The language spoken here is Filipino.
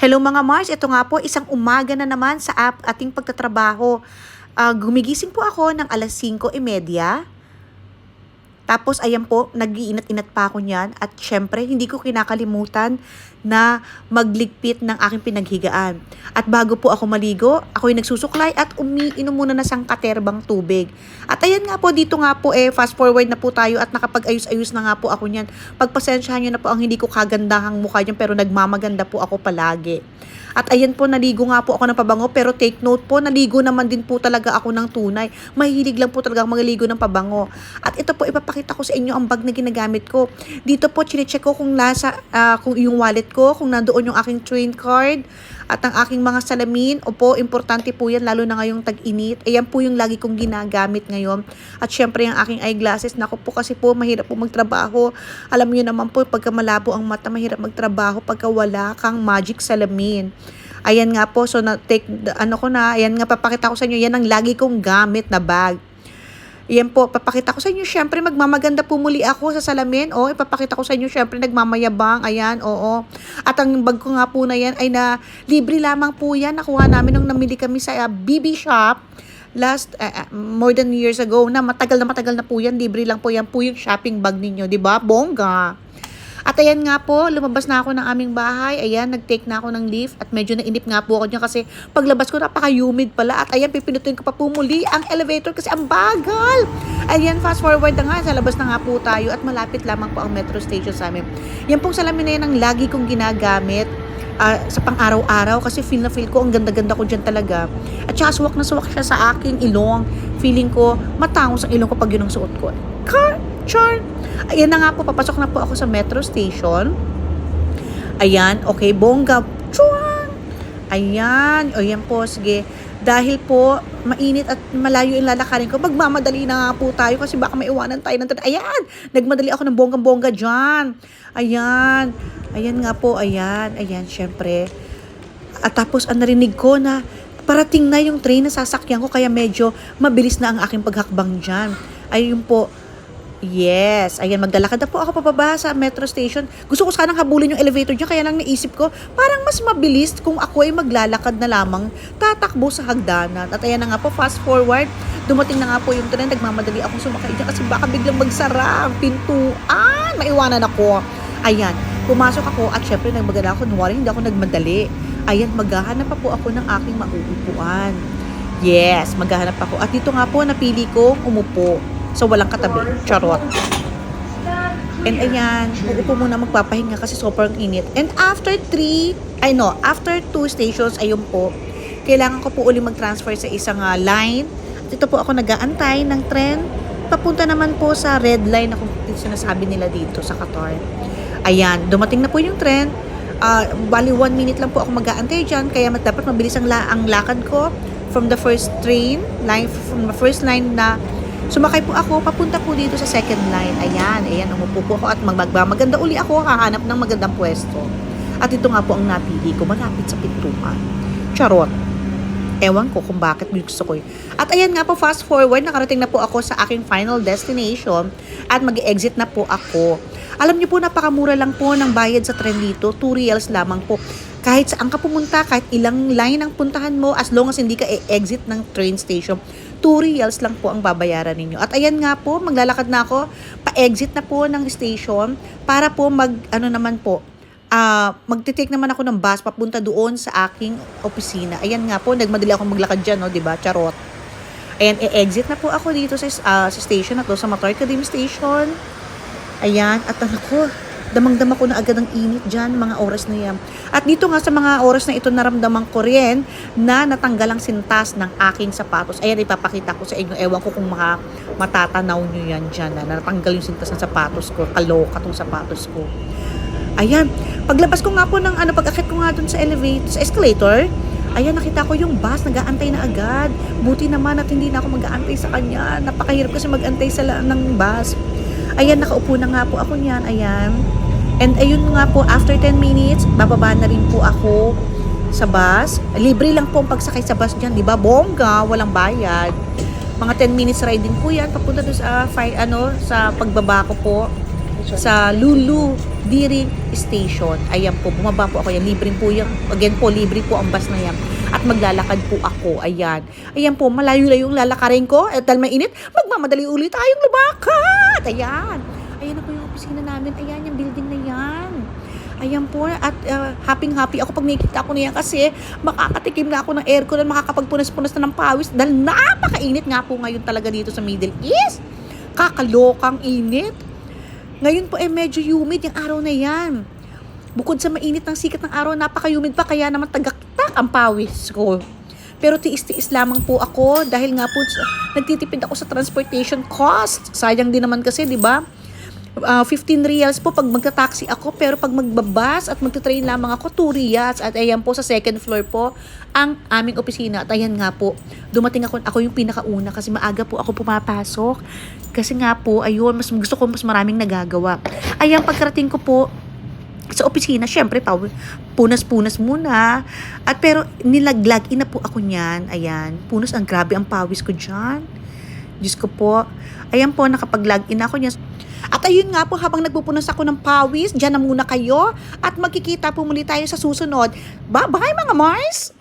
Hello mga Mars, ito nga po isang umaga na naman sa ating pagtatrabaho. Gumigising po ako ng alas 5:30. Tapos ayan po, nag-iinat-inat pa ako niyan at syempre hindi ko kinakalimutan na magligpit ng aking pinaghigaan. At bago po ako maligo, ako'y nagsusuklay at umiinom muna na sangkaterbang tubig. At ayan nga po, dito nga po fast forward na po tayo at nakapag-ayos-ayos na nga po ako niyan. Pagpasensyahan niyo na po ang hindi ko kagandahang mukha niyan pero nagmamaganda po ako palagi. At ayan po, naligo nga po ako ng pabango pero take note po, naligo naman din po talaga ako ng tunay. Mahilig lang po talaga maligo ng pabango. At ito po, ipapakita ko sa inyo ang bag na ginagamit ko. Dito po, chinecheck ko kung kung yung wallet ko, kung nandoon yung aking train card at ang aking mga salamin. Opo, importante po yan, lalo na ngayong tag-init. Ayan po yung lagi kong ginagamit ngayon. At syempre yung aking eyeglasses. Naku po, kasi po mahirap po magtrabaho. Alam niyo naman po, pagka malabo ang mata, mahirap magtrabaho pagka wala kang magic salamin. Ayan nga po, so ayan nga, papakita ko sa inyo, yan ang lagi kong gamit na bag. Yan po, papakita ko sa inyo, syempre magmamaganda po muli ako sa salamin. Ipapakita ko sa inyo, syempre nagmamayabang, ayan, oo. At ang bag ko nga po na yan ay na libre lamang po yan. Nakuha namin nung namili kami sa BB Shop more than years ago na matagal na po yan. Libre lang po yan po yung shopping bag ninyo, di ba? Bongga. At ayan nga po, lumabas na ako ng aming bahay. Ayan, nag-take na ako ng lift. At medyo nainip nga po ako dyan kasi paglabas ko napaka-humid pala. At ayan, pipinutuin ko pa po muli ang elevator kasi ang bagal. Ayan, fast forward na nga. Sa labas na nga po tayo at malapit lamang po ang metro station sa amin. Yan pong salamin na yan ang lagi kong ginagamit sa pang-araw-araw kasi feel na feel ko ang ganda-ganda ko dyan talaga. At saka suwak na suwak siya sa aking ilong. Feeling ko matangos ang ilong ko pag yun ang suot ko. Char! Ayan na nga po, papasok na po ako sa metro station. Ayan, okay, bongga. Chuan! Ayan, ayan po, sige. Dahil po, mainit at malayo yung lalakarin ko, magmamadali na nga po tayo kasi baka maiwanan tayo ng tren. Ayan, nagmadali ako ng bonggang-bongga dyan. Ayan, ayan nga po, ayan, syempre. At tapos, narinig ko na parating na yung train na sasakyan ko kaya medyo mabilis na ang aking paghakbang dyan. Ayun po, yes, ayan, maglalakad na po ako pababa sa metro station. Gusto ko sanang habulin yung elevator dyan, kaya lang naisip ko, parang mas mabilis kung ako ay maglalakad na lamang, tatakbo sa hagdanan. At ayan na nga po, fast forward, dumating na nga po yung tren, nagmamadali akong sumakay dyan kasi baka biglang magsara ang pintuan, maiwanan ako. Ayan, pumasok ako at syempre nagmagala ako, nuwari hindi ako nagmadali. Ayan, maghahanap pa po ako ng aking mauupuan. Yes, maghahanap ako. At dito nga po, napili ko umupo. So, walang katabi. Charot. And ayan, uupo muna magpapahinga kasi sobrang init. And after 2 stations, ayun po, kailangan ko po uli mag-transfer sa isang line. At ito po ako nag-aantay ng tren. Papunta naman po sa red line na kung sinasabi nila dito sa Qatar. Ayan, dumating na po yung tren. Bali 1 minute lang po ako mag-aantay dyan. Kaya dapat mabilis ang lakad ko from the first line na sumakay po ako, papunta po dito sa second line. Ayan, umupo po ako at maganda uli ako, hahanap ng magandang pwesto. At ito nga po ang napili ko, malapit sa pintuan. Charot. Ewan ko kung bakit gusto ko. At ayan nga po, fast forward, nakarating na po ako sa aking final destination at mag-exit na po ako. Alam niyo po, napakamura lang po ng bayad sa tren dito, 2 reals lamang po. Kahit saan ka pumunta, kahit ilang line ang puntahan mo, as long as hindi ka exit ng train station, 2 reals lang po ang babayaran ninyo. At ayan nga po, maglalakad na ako, pa-exit na po ng station para po magtitake naman ako ng bus papunta doon sa aking opisina. Ayan nga po, nagmadali ako maglakad dyan, no, diba? Charot. Ayan, exit na po ako dito sa station na to, sa Motor Academy Station. Ayan, at ako, damang-dama ko na agad ang init dyan, mga oras na yan. At dito nga sa mga oras na ito, naramdaman ko rin na natanggal ang sintas ng aking sapatos. Ayan, ipapakita ko sa inyo. Ewan ko kung matatanaw nyo yan dyan, na natanggal yung sintas ng sapatos ko. Kaloka tong sapatos ko. Ayan, paglabas ko nga po ng pag-akit ko nga dun sa escalator, ayan, nakita ko yung bus, nag-aantay na agad. Buti naman at hindi na ako mag-aantay sa kanya. Napakahirap kasi mag-antay ng bus. Ayan, nakaupo na nga po ako niyan, ayan. And ayun nga po, after 10 minutes, bababa na rin po ako sa bus. Libre lang po ang pagsakay sa bus dyan, di ba? Bongga, walang bayad. Mga 10 minutes ride din po yan, papunta doon sa pagbaba ko po. sa Lulu Diri Station. Ayan po, bumaba po ako yan. Libre po yan. Again po, libre po ang bus na yan. At maglalakad po ako. Ayan. Ayan po, malayo-layo yung lalakarin ko. At dahil mainit, magmamadali ulit tayong lumakad. Ayan. Ayan na po yung opisina namin. Ayan, yung building na yan. Ayan po, at happy-happy ako pag nakikita ko na yan kasi makakatikim na ako ng aircon at makakapagpunas-punas na ng pawis dahil napakainit nga po ngayon talaga dito sa Middle East. Kakalokang init. Ngayon po medyo humid yung araw na yan. Bukod sa mainit ng sikat ng araw, napaka-humid pa kaya naman tagaktak ang pawis ko. Pero tiis-tiis lamang po ako dahil nga po nagtitipid ako sa transportation cost. Sayang din naman kasi, di ba? 15 reals po pag magta-taxi ako, pero pag magbabas at magta-train lamang ako 2 reals. At ayan po sa second floor po ang aming opisina. At ayan nga po, dumating ako yung pinakauna kasi maaga po ako pumapasok. Kasi nga po, ayun, mas gusto ko mas maraming nagagawa. Ayan, pagkarating ko po sa opisina, syempre punas-punas muna. At pero nilaglag in na po ako niyan. Ayan, punas, ang grabe ang pawis ko dyan. Diyos ko po. Ayan po, nakapag-log in ako niyan. At ayun nga po, habang nagpupunas ako ng pawis, dyan na muna kayo. At magkikita po muli tayo sa susunod. Bye-bye mga Mars!